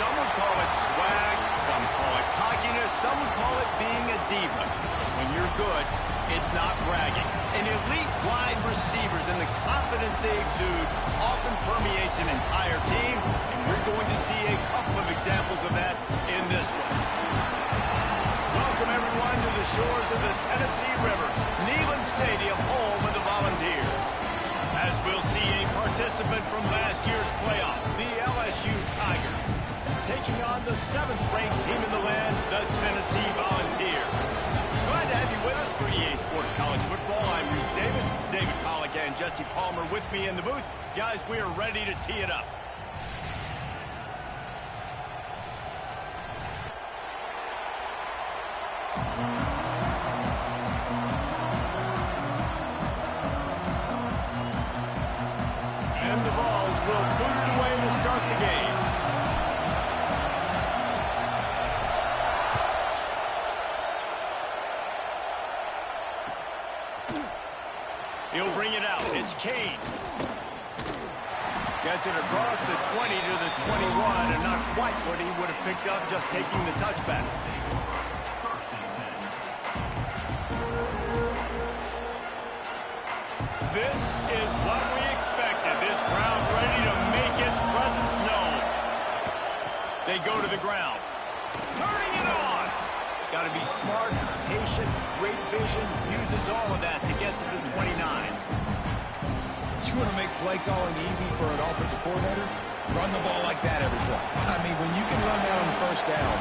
Some would call it swag, some call it cockiness, some would call it being a diva. When you're good, it's not bragging. And elite wide receivers and the confidence they exude often permeates an entire team, and we're going to see a couple of examples of that in this one. Welcome, everyone, to the shores of the Tennessee River, Neyland Stadium, home of the Volunteers. As we'll see a participant from last year's playoff, the LSU Tigers, taking on the 7th-ranked team in the land, the Tennessee Volunteers. Glad to have you with us for EA Sports College Football. I'm Reese Davis, David Pollack, and Jesse Palmer with me in the booth. Guys, we are ready to tee it up. And the Vols will boot it away to start the game. He'll bring it out. It's Kane. Gets it across the 20 to the 21, and not quite what he would have picked up just taking the touchback. This is what we expected. This crowd ready to make its presence known. They go to the ground. Turning it on. Got to be smart, patient, great vision. Uses all of that to get to the 29. You want to make play calling easy for an offensive coordinator? Run the ball like that every play. I mean, when you can run that on first down,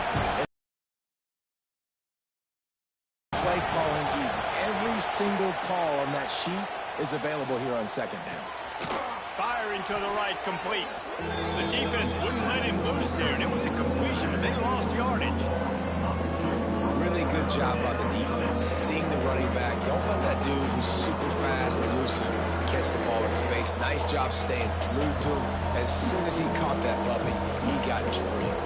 play calling easy. Every single call on that sheet is available here on second down. Firing to the right, complete. The defense wouldn't let him loose there, and it was a completion, but they lost yardage. Really good job by the defense. Seeing the running back. Don't let that dude who's super fast and elusive catch the ball in space. Nice job staying glued to him. As soon as he caught that puppy, he got drilled.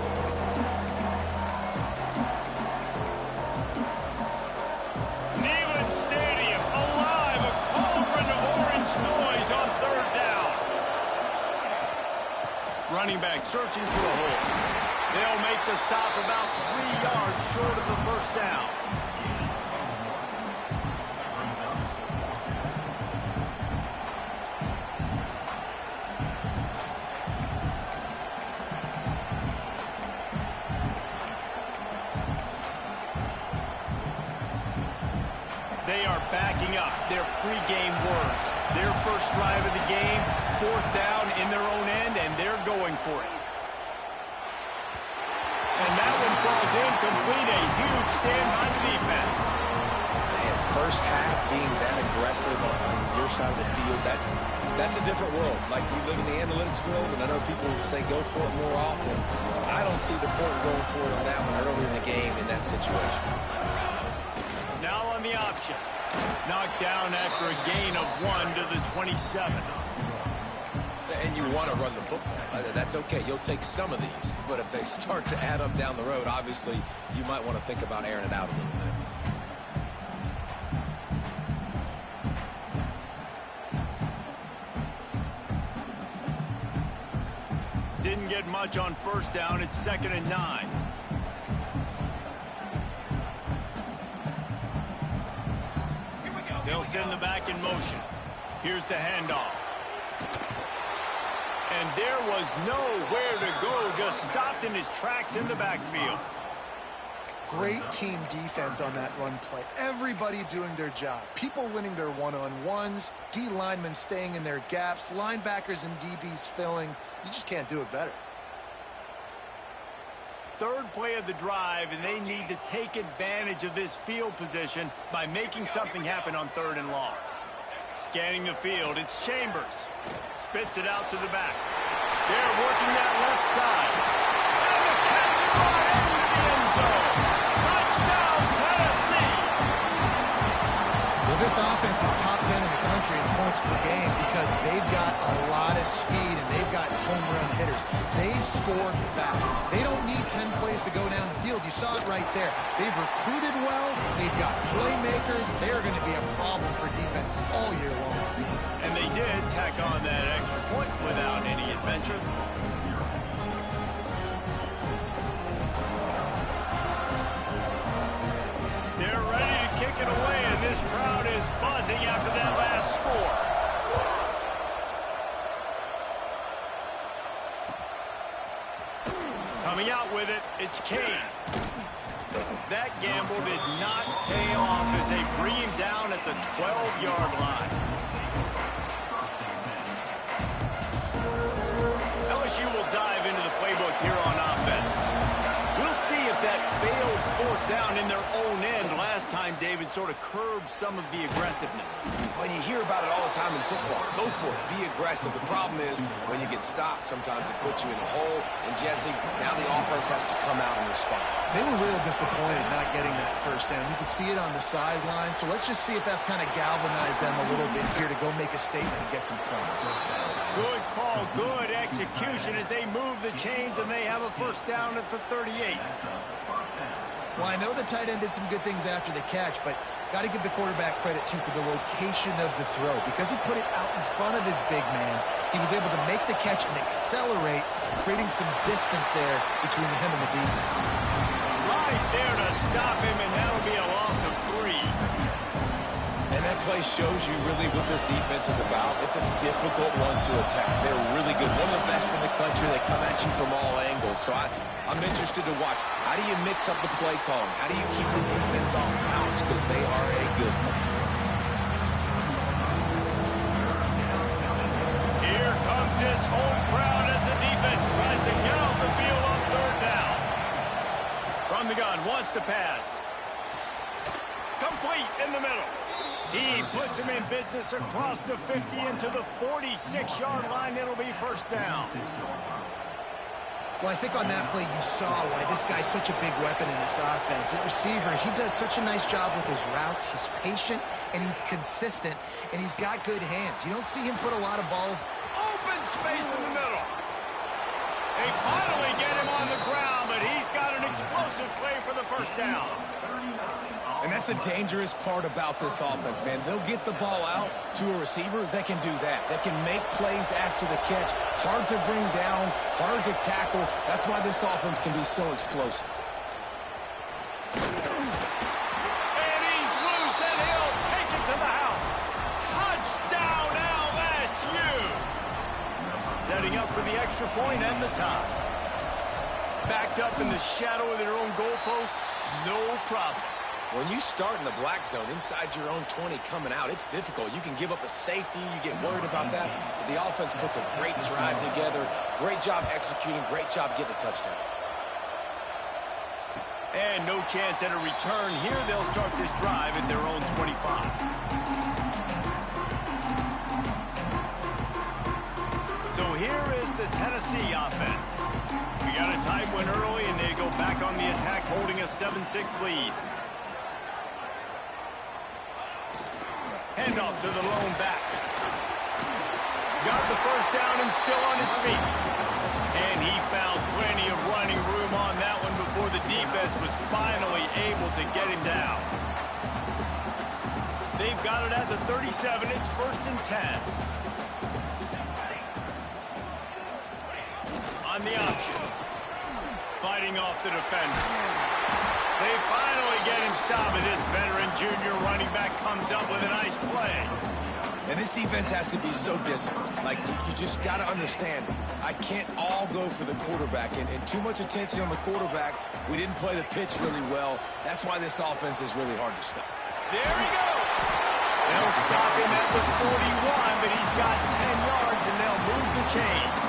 Neyland Stadium, alive, a cauldron of orange noise on third down. Running back searching for a hole. They'll make the stop about 3 yards short of the first down. They are backing up their pregame words. Their first drive of the game, 4th down in their own end, and they're going for it. And that one falls incomplete. A huge stand by the defense. Man, first half being that aggressive on your side of the field, that's a different world. Like, we live in the analytics world, and I know people say go for it more often. I don't see the point of going for it on that one early in the game in that situation. Now on the option. Knocked down after a gain of 1 to the 27. And you want to run the football. That's okay. You'll take some of these. But if they start to add up down the road, obviously, you might want to think about airing it out a little bit. Didn't get much on first down. It's 2nd and 9. They'll send the back in motion. Here's the handoff. And there was nowhere to go, just stopped in his tracks in the backfield. Great team defense on that run play. Everybody doing their job. People winning their one-on-ones, D linemen staying in their gaps, linebackers and DBs filling. You just can't do it better. Third play of the drive, and they need to take advantage of this field position by making something happen on 3rd and long. Scanning the field, it's Chambers. Spits it out to the back. They're working that left side. And the catch it right into the end zone. Touchdown, Tennessee! Well, this offense is top 10 in the country in points per game because they've got a lot of speed and they've got home run hitters. They score fast. They don't need 10 plays to go down the field. You saw it right there. They've recruited well. They've got playmakers. They're going to be a problem for defenses all year long. And they did tack on that extra point without any adventure. it away, and this crowd is buzzing after that last score. Coming out with it, it's Kane. That gamble did not pay off as they bring him down at the 12-yard line. LSU will dive into the playbook here on offense. We'll see if that failed fourth down in their own end last time David sort of curbed some of the aggressiveness. Well, you hear about it all the time in football. Go for it. Be aggressive. The problem is when you get stopped, sometimes it puts you in a hole. And, Jesse, now the offense has to come out and respond. They were real disappointed not getting that first down. You could see it on the sideline. So let's just see if that's kind of galvanized them a little bit here to go make a statement and get some points. Good call, good execution as they move the chains, and they have a first down at the 38. Well, I know the tight end did some good things after the catch, but got to give the quarterback credit, too, for the location of the throw. Because he put it out in front of his big man, he was able to make the catch and accelerate, creating some distance there between him and the defense. Right there to stop him, and that'll be a loss of 3. And that play shows you really what this defense is about. It's a difficult one to attack. They're really good. One of the best in the country. They come at you from all angles. So I'm interested to watch. How do you mix up the play calling? How do you keep the defense off balance? Because they are a good one. Here comes this home crowd as the defense tries to get off the field on third down. From the gun, wants to pass. Complete in the middle. He puts him in business across the 50 into the 46-yard line. It'll be first down. Well, I think on that play you saw why this guy's such a big weapon in this offense. At receiver, he does such a nice job with his routes. He's patient, and he's consistent, and he's got good hands. You don't see him put a lot of balls. Open space in the middle. They finally get him on the ground, but he's got an explosive play for the first down. And that's the dangerous part about this offense, man. They'll get the ball out to a receiver. They can do that. They can make plays after the catch. Hard to bring down, hard to tackle. That's why this offense can be so explosive. And he's loose, and he'll take it to the house. Touchdown, LSU. Setting up for the extra point and the tie. Backed up in the shadow of their own goalpost, no problem. When you start in the black zone inside your own 20 coming out, it's difficult. You can give up a safety. You get worried about that. But the offense puts a great drive together. Great job executing. Great job getting a touchdown. And no chance at a return here. They'll start this drive at their own 25. So here is the Tennessee offense. We got a tight one early, and they go back on the attack, holding a 7-6 lead. Handoff to the lone back. Got the first down and still on his feet. And he found plenty of running room on that one before the defense was finally able to get him down. They've got it at the 37. It's first and 10. On the option. Fighting off the defender. They finally get him stopped, and this veteran junior running back comes up with a nice play. And this defense has to be so disciplined. Like, you just got to understand, I can't all go for the quarterback. And too much attention on the quarterback. We didn't play the pitch really well. That's why this offense is really hard to stop. There he goes. They'll stop him at the 41, but he's got 10 yards, and they'll move the chains.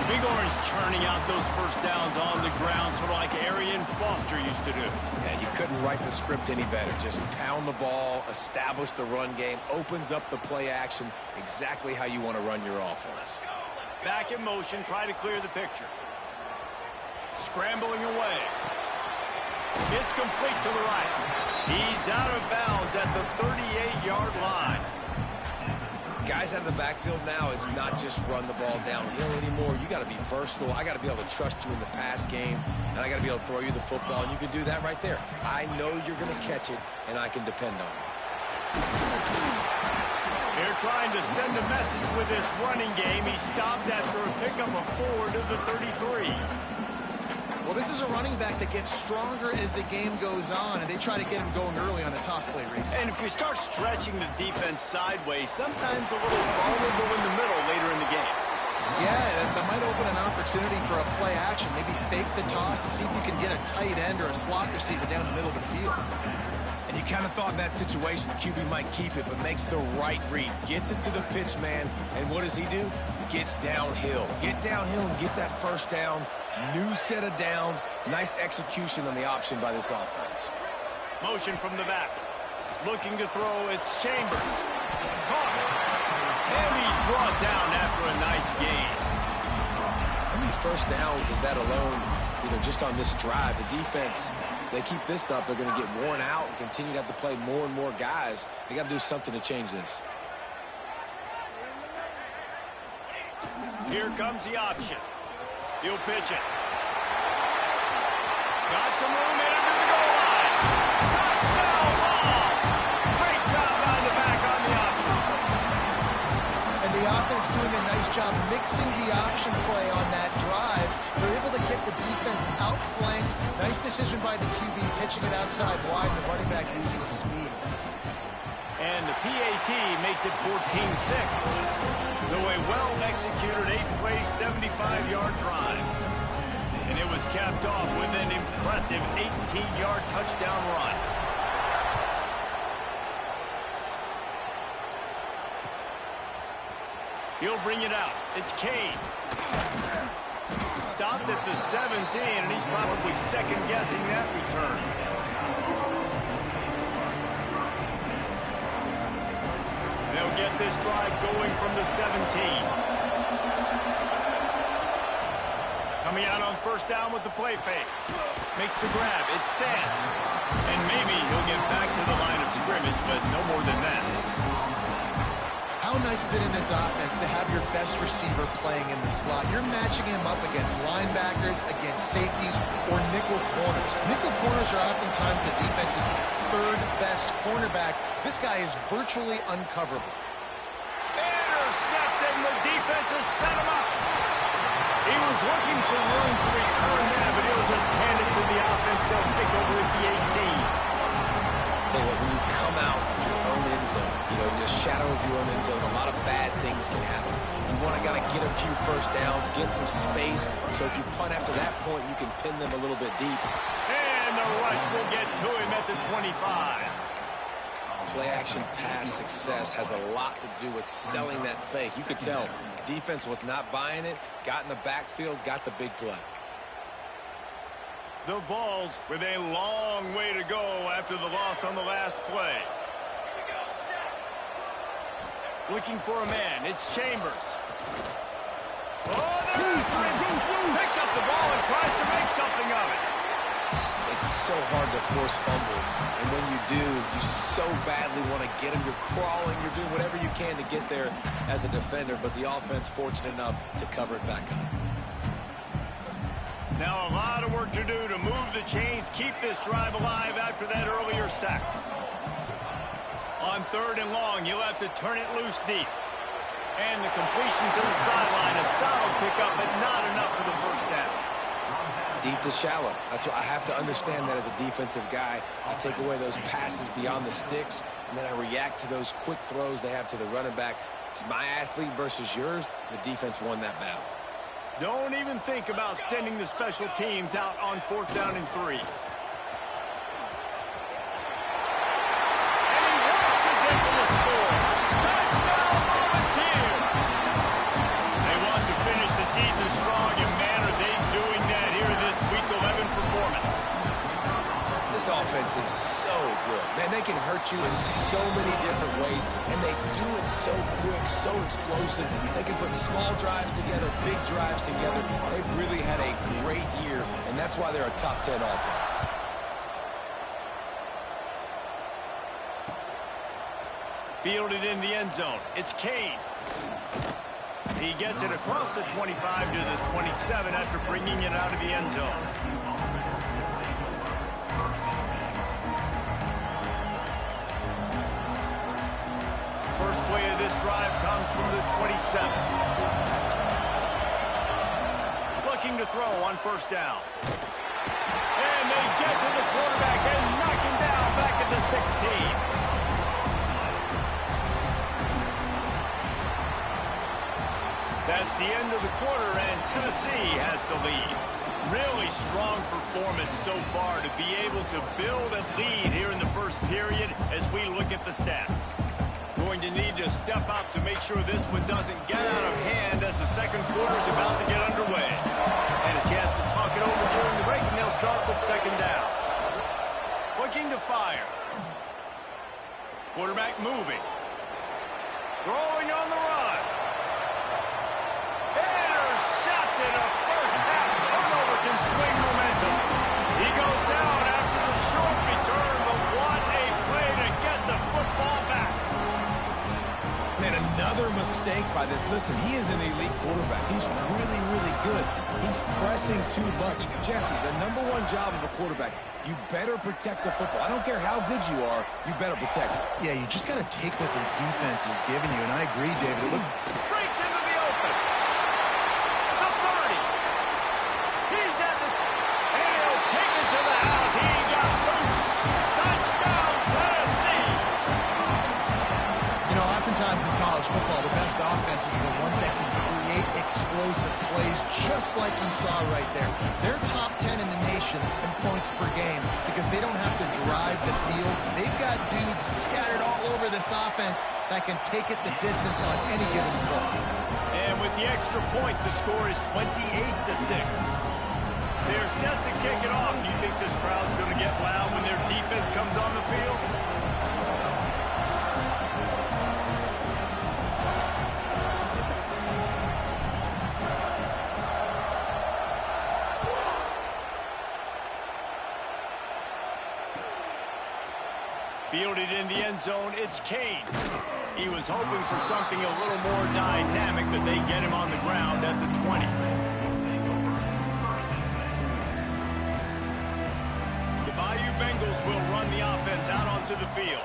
Big Orange churning out those first downs on the ground, sort of like Arian Foster used to do. Yeah, you couldn't write the script any better. Just pound the ball, establish the run game, opens up the play action, exactly how you want to run your offense. Back in motion, try to clear the picture. Scrambling away. It's complete to the right. He's out of bounds at the 38-yard line. Guys out of the backfield now, it's not just run the ball downhill anymore. You got to be versatile. I got to be able to trust you in the pass game, and I got to be able to throw you the football, and you can do that right there. I know you're going to catch it, and I can depend on it. They're trying to send a message with this running game. He stopped after a pickup of 4 to the 33. Well, this is a running back that gets stronger as the game goes on, and they try to get him going early on the toss play race. And if you start stretching the defense sideways, sometimes a little vulnerable in the middle later in the game. Yeah, that might open an opportunity for a play action. Maybe fake the toss and see if you can get a tight end or a slot receiver down the middle of the field. And you kind of thought in that situation the QB might keep it, but makes the right read. Gets it to the pitch man, and what does he do? Gets downhill. Get downhill and get that first down. New set of downs. Nice execution on the option by this offense. Motion from the back. Looking to throw, it's Chambers. Caught. And he's brought down after a nice gain. How many first downs is that alone, just on this drive? The defense, they keep this up, they're going to get worn out and continue to have to play more and more guys. They got to do something to change this. Here comes the option. He'll pitch it. Got some room in under the goal line. Touchdown ball. Great job on the back on the option. And the offense doing a nice job mixing the option play on that drive. They're able to get the defense outflanked. Nice decision by the QB, pitching it outside wide, and the running back using his speed. And the PAT makes it 14-6. So a well-executed 8-play, 75-yard drive. And it was capped off with an impressive 18-yard touchdown run. He'll bring it out. It's Cade. Stopped at the 17, and he's probably second-guessing that return. They'll get this drive going from the 17. Coming out on first down with the play fake. Makes the grab. It's Sands. And maybe he'll get back to the line of scrimmage, but no more than that. How nice is it in this offense to have your best receiver playing in the slot? You're matching him up against linebackers, against safeties, or nickel corners. Nickel corners are oftentimes the defense's third best cornerback. This guy is virtually uncoverable. Intercepting. The defense has set him up. He was looking for room to return that, but he'll just hand it to the offense. They'll take over at the 18. Tell you what, when you come out of your own end zone, in the shadow of your own end zone, a lot of bad things can happen. You want to get a few first downs, get some space, so if you punt after that point, you can pin them a little bit deep. And the rush will get to him at the 25. Play-action pass success has a lot to do with selling that fake. You could tell defense was not buying it, got in the backfield, got the big play. The Vols with a long way to go after the loss on the last play. Looking for a man. It's Chambers. Oh, they're after him. Picks up the ball and tries to make something of it. It's so hard to force fumbles, and when you do, you so badly want to get them. You're crawling, you're doing whatever you can to get there as a defender, but the offense fortunate enough to cover it back up. Now a lot of work to do to move the chains, keep this drive alive after that earlier sack. On third and long, you'll have to turn it loose deep. And the completion to the sideline, a solid pickup, but not enough for the first down. Deep to shallow. That's what I have to understand that as a defensive guy. I take away those passes beyond the sticks, and then I react to those quick throws they have to the running back. It's my athlete versus yours. The defense won that battle. Don't even think about sending the special teams out on 4th down and 3. And he watches it for the score. Touchdown, Volunteer! They want to finish the season strong, and man, are they doing that here in this Week 11 performance. This offense is so good. Man, they can hurt you in so many different ways, and they do it so quick, so explosive. They can put small drives together, big drives together. They've really had a great year, and that's why they're a top 10 offense. Fielded in the end zone. It's Cade. He gets it across the 25 to the 27 after bringing it out of the end zone. First play of this drive comes from the 27. Looking to throw on first down. to the quarterback and knock him down back at the 16. That's the end of the quarter, and Tennessee has the lead. Really strong performance so far to be able to build a lead here in the first period as we look at the stats. Going to need to step up to make sure this one doesn't get out of hand as the second quarter is about to get underway. And a chance to talk it over during the break, and they'll start with second down. Looking to fire. Quarterback moving. Throwing on the run. Intercepted. A first half turnover can swing momentum. He goes down after the short return, but what a play to get the football back. Man, another mistake by this. Listen, he is an elite quarterback. He's really, really good. He's pressing too much. Jesse, the #1 job of a quarterback, you better protect the football. I don't care how good you are, you better protect it. Yeah, you just got to take what the defense is giving you, and I agree, David. Look, Breaks into the open. The 30. He's at the and he'll take it to the house. He got loose. Touchdown, Tennessee. you know, oftentimes in college football, the best offenses are the ones that can create explosive plays, just like you saw right there. They're top 10 in the nation in points per game because they don't have to drive the field. They've got dudes scattered all over this offense that can take it the distance on any given play. And with the extra point, the score is 28-6. They're set to kick it off. Do you think this crowd's going to get loud when their defense comes on the field? Fielded in the end zone, it's Kane. He was hoping for something a little more dynamic, but they get him on the ground at the 20. The Bayou Bengals will run the offense out onto the field.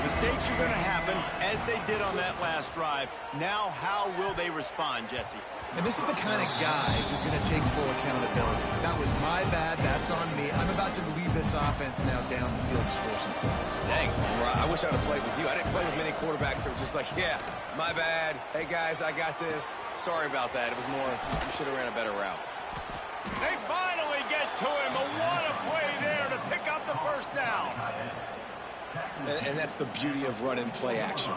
Mistakes are going to happen, as they did on that last drive. Now, how will they respond, Jesse? And this is the kind of guy who's going to take full accountability. That was my bad. That's on me. I'm about to lead this offense now down the field to score some points. Dang, I wish I'd have played with you. I didn't play with many quarterbacks that were just like, yeah, my bad. Hey, guys, I got this. Sorry about that. It was more, you should have ran a better route. They finally get to him, but what a play there to pick up the first down. And that's the beauty of run-and play action.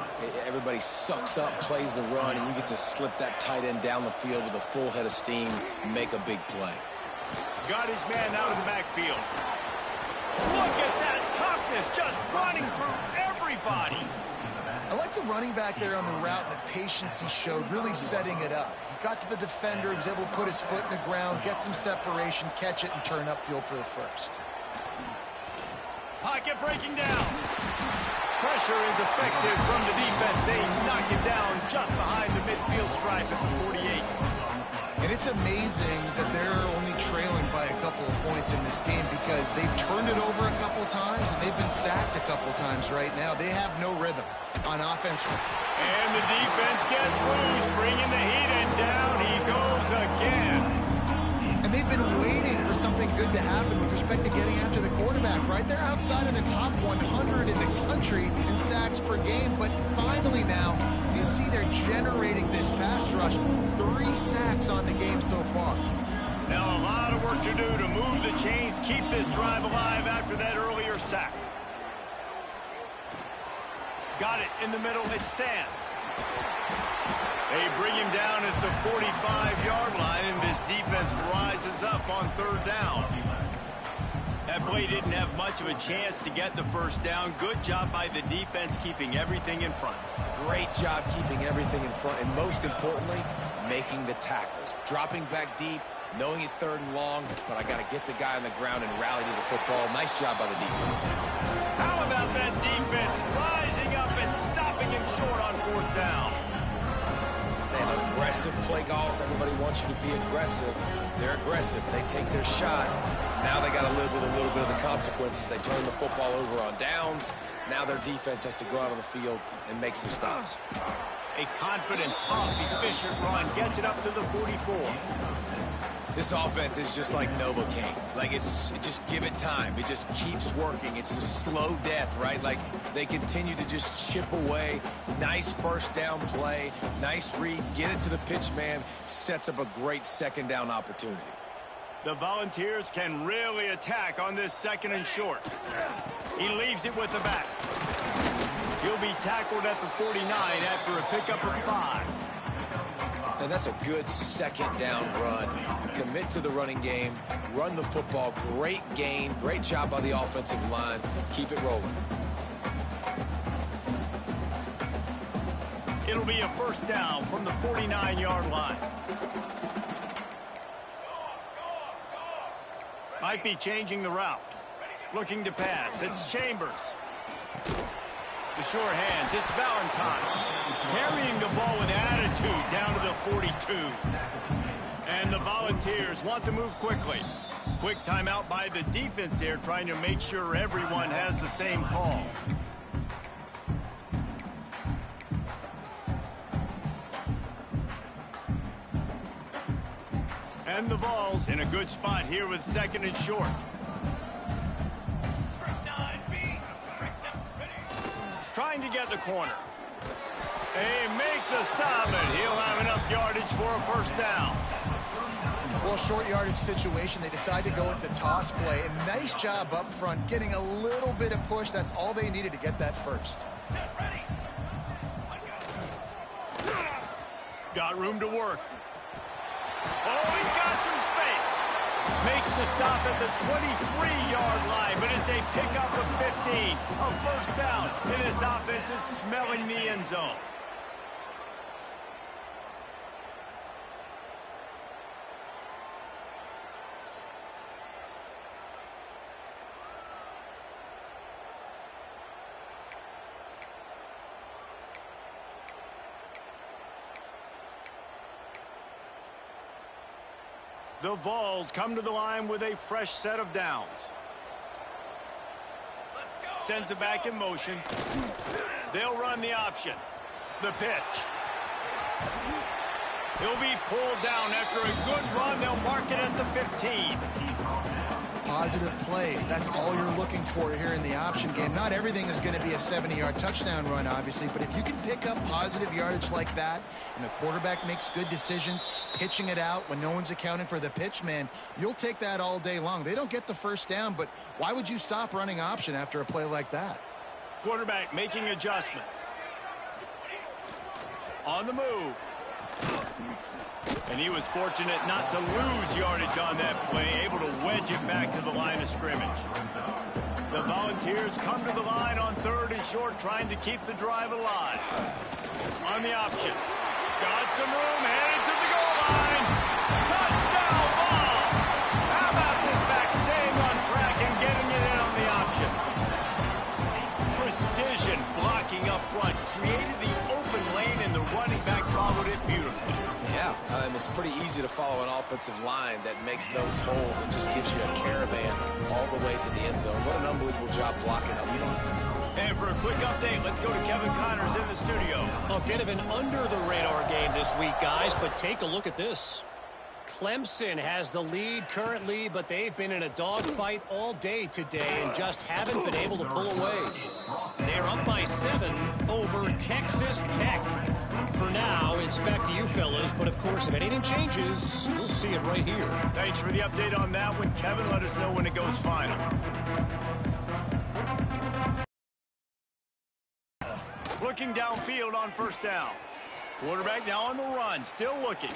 Everybody sucks up, plays the run, and you get to slip that tight end down the field with a full head of steam and make a big play. Got his man out of the backfield. Look at that toughness, just running through everybody. I like the running back there on the route and the patience he showed, really setting it up. He got to the defender, he was able to put his foot in the ground, get some separation, catch it, and turn upfield for the first. Pocket breaking down. Pressure is effective from the defense. They knock him down just behind the midfield stripe at the 48. And it's amazing that they're only trailing by a couple of points in this game because they've turned it over a couple times and they've been sacked a couple times right now. They have no rhythm on offense. And the defense gets loose, bringing the heat, and down he goes again. And they've been waiting for something good to happen with respect to getting after the quarterback, right? They're outside of the top 100 in the country in sacks per game, but finally now you see they're generating this pass rush. 3 sacks on the game so far. Now a lot of work to do to move the chains, keep this drive alive after that earlier sack. Got it in the middle, it's Sands. They bring him down at the 45-yard line, and this defense rises up on third down. That play didn't have much of a chance to get the first down. Good job by the defense keeping everything in front. Great job keeping everything in front, and most importantly, making the tackles. Dropping back deep, knowing he's third and long, but I got to get the guy on the ground and rally to the football. Nice job by the defense. How about that defense rising up and stopping him short on fourth down? Man, aggressive play calls. Everybody wants you to be aggressive. They're aggressive. They take their shot. Now they got to live with a little bit of the consequences. They turn the football over on downs. Now their defense has to go out on the field and make some stops. A confident, tough, efficient run gets it up to the 44. This offense is just like Novocaine. Like, just give it time. It just keeps working. It's a slow death, right? Like, they continue to just chip away. Nice first down play. Nice read. Get it to the pitch man. Sets up a great second down opportunity. The Volunteers can really attack on this 2nd and short. He leaves it with the back. He'll be tackled at the 49 after a pickup of 5. And that's a good second down run. Commit to the running game. Run the football. Great gain. Great job by the offensive line. Keep it rolling. It'll be a first down from the 49-yard line. Might be changing the route. Looking to pass. It's Chambers. The sure hands. It's Valentine. Carrying the ball with attitude down to the 42. And the Volunteers want to move quickly. Quick timeout by the defense there, trying to make sure everyone has the same call. And the Vols in a good spot here with 2nd and short. Trying to get the corner. They make the stop, and he'll have enough yardage for a first down. Well, short yardage situation, they decide to go with the toss play. And nice job up front, getting a little bit of push. That's all they needed to get that first. Got room to work. Oh, he's got some space. Makes the stop at the 23-yard line, but it's a pickup of 15. A first down, and this offense is smelling the end zone. The Vols come to the line with a fresh set of downs. Sends it back in motion. They'll run the option. The pitch. He'll be pulled down after a good run. They'll mark it at the 15. Positive plays. That's all you're looking for here in the option game. Not everything is going to be a 70-yard touchdown run, obviously, but if you can pick up positive yardage like that and the quarterback makes good decisions, pitching it out when no one's accounting for the pitch, man, you'll take that all day long. They don't get the first down, but why would you stop running option after a play like that? Quarterback making adjustments. On the move. And he was fortunate not to lose yardage on that play, able to wedge it back to the line of scrimmage. The Volunteers come to the line on 3rd and short, trying to keep the drive alive. On the option. Got some room, headed to the goal line. Touchdown, Vols! How about this back staying on track and getting it in on the option? Precision blocking up front, created the open lane, and the running back followed it beautifully. Yeah, it's pretty easy to follow an offensive line that makes those holes and just gives you a caravan all the way to the end zone. What an unbelievable job blocking up front. And for a quick update, let's go to Kevin Connors in the studio. A bit of an under-the-radar game this week, guys, but take a look at this. Clemson has the lead currently, but they've been in a dogfight all day today and just haven't been able to pull away. They're up by 7 over Texas Tech. For now, it's back to you fellas, but of course, if anything changes, you'll see it right here. Thanks for the update on that one, Kevin. Let us know when it goes final. Looking downfield on first down. Quarterback now on the run, still looking.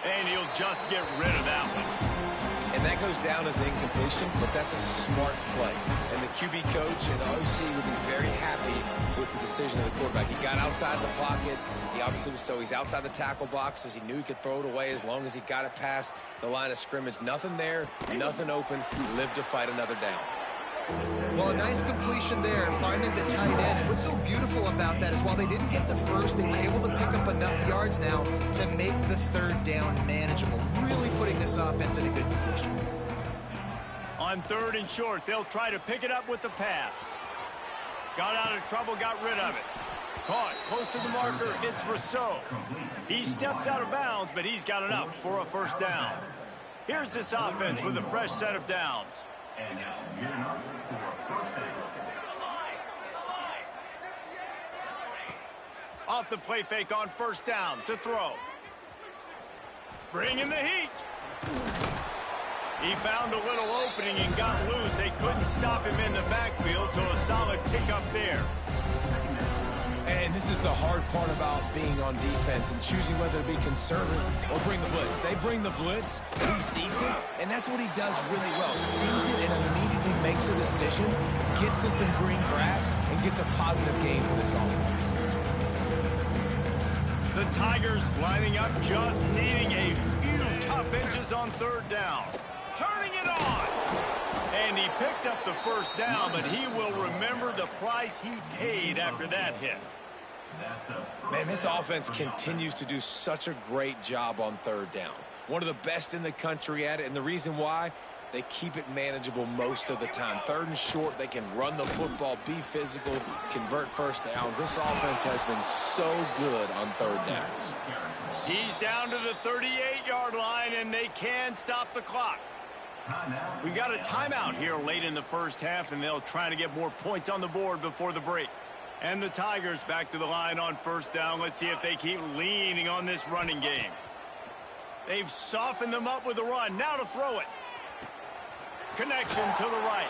And he'll just get rid of that one. And that goes down as incompletion, but that's a smart play. And the QB coach and the OC would be very happy with the decision of the quarterback. He got outside the pocket. He obviously was, so he's outside the tackle boxes. He knew he could throw it away as long as he got it past the line of scrimmage. Nothing there, nothing open. Lived to fight another down. Well, a nice completion there, finding the tight end. And what's so beautiful about that is while they didn't get the first, they were able to pick up enough yards now to make the 3rd down manageable, really putting this offense in a good position. On 3rd and short, they'll try to pick it up with the pass. Got out of trouble, got rid of it. Caught close to the marker, it's Rousseau. He steps out of bounds, but he's got enough for a first down. Here's this offense with a fresh set of downs. And now, gearing up for a first down. Off the play fake on first down to throw. Bringing the heat. He found a little opening and got loose. They couldn't stop him in the backfield, so a solid pickup there. And this is the hard part about being on defense and choosing whether to be conservative or bring the blitz. They bring the blitz, and he sees it, and that's what he does really well. Sees it and immediately makes a decision, gets to some green grass, and gets a positive gain for this offense. The Tigers lining up, just needing a few tough inches on third down. Turning it on. And he picks up the first down, but he will remember the price he paid after that hit. Man, this offense continues to do such a great job on third down. One of the best in the country at it, and the reason why, they keep it manageable most of the time. Third and short, they can run the football, be physical, convert first downs. This offense has been so good on third downs. He's down to the 38-yard line, and they can stop the clock. We got a timeout here late in the first half, and they'll try to get more points on the board before the break. And the Tigers back to the line on first down. Let's see if they keep leaning on this running game. They've softened them up with the run. Now to throw it. Connection to the right.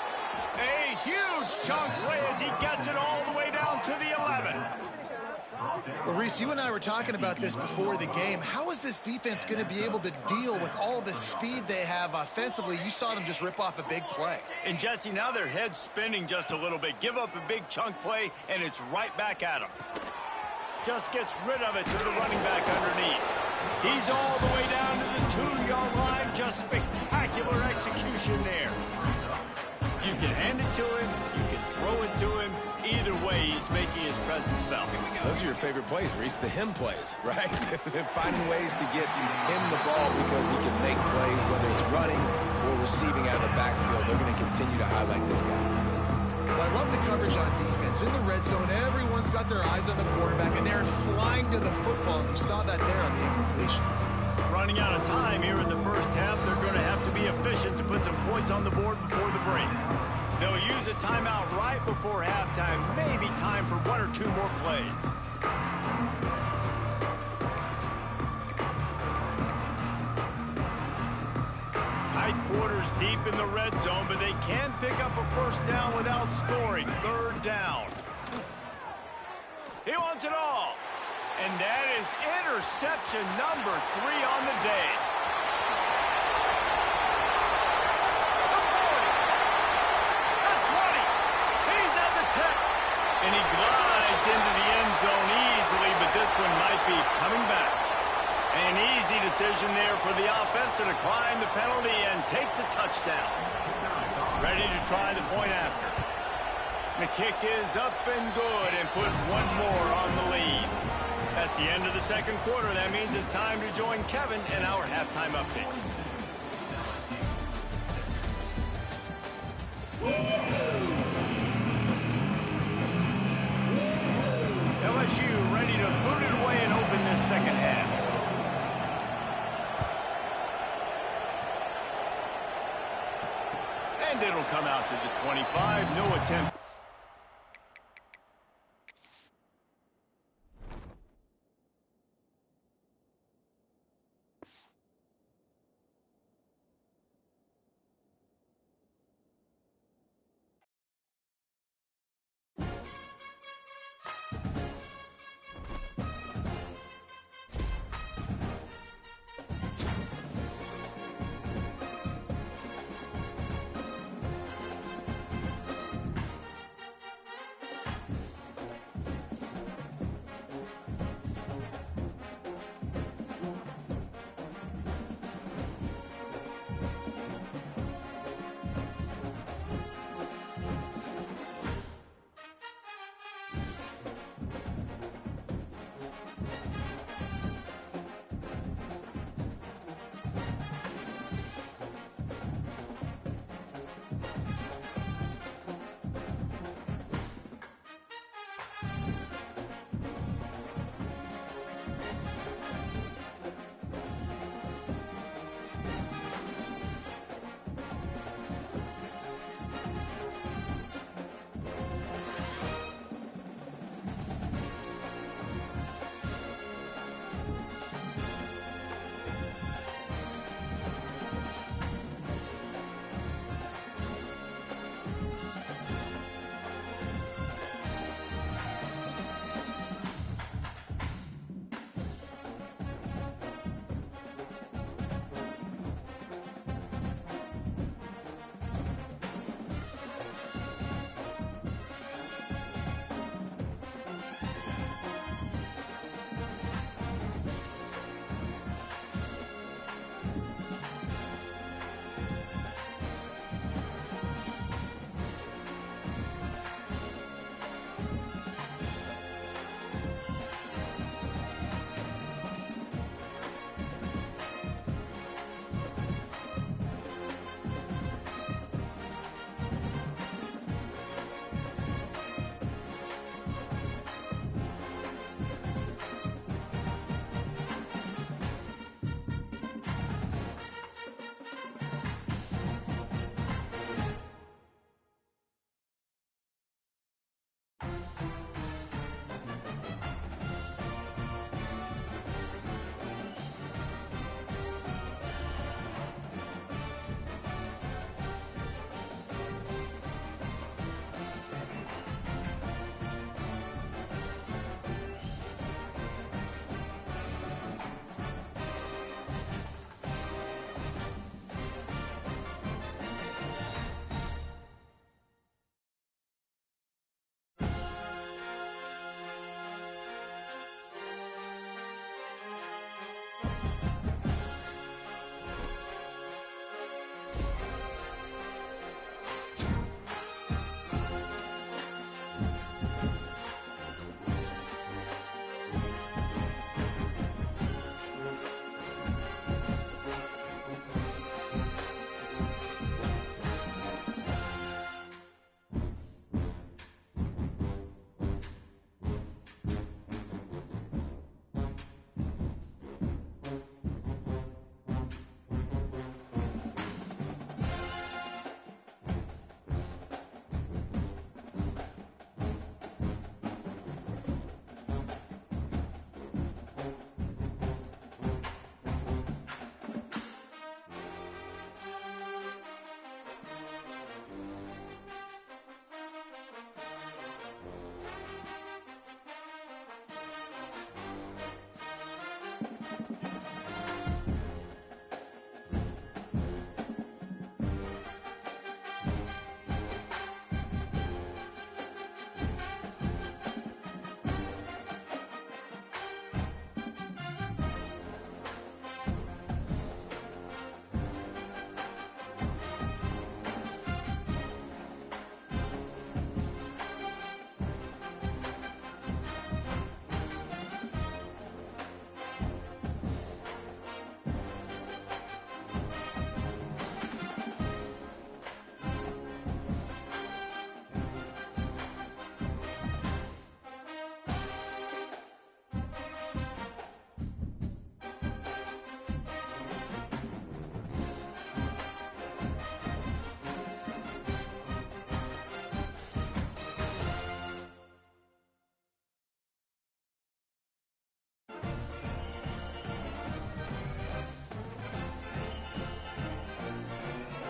A huge chunk play as he gets it all the way down to the 11. Well, Reese, you and I were talking about this before the game. How is this defense going to be able to deal with all the speed they have offensively? You saw them just rip off a big play. And, Jesse, now their head's spinning just a little bit. Give up a big chunk play, and it's right back at them. Just gets rid of it to the running back underneath. He's all the way down to the 2-yard line. Just spectacular execution there. You can hand it to him. You can throw it to him. Either way, he's making his presence felt. Those are your favorite plays, Reese, the him plays, right? They're finding ways to get him the ball because he can make plays, whether it's running or receiving out of the backfield. They're going to continue to highlight this guy. Well, I love the coverage on defense. In the red zone, everyone's got their eyes on the quarterback, and they're flying to the football, and you saw that there on the incompletion. Running out of time here in the first half, they're going to have to be efficient to put some points on the board before the break. They'll use a timeout right before halftime. Maybe time for one or two more plays. Tight quarters deep in the red zone, but they can pick up a first down without scoring. Third down. He wants it all. And that is interception number 3 on the day. And he glides into the end zone easily, but this one might be coming back. An easy decision there for the offense to decline the penalty and take the touchdown. Ready to try the point after. The kick is up and good and put one more on the lead. That's the end of the second quarter. That means it's time to join Kevin in our halftime update. LSU ready to boot it away and open this second half. And it'll come out to the 25. No attempt.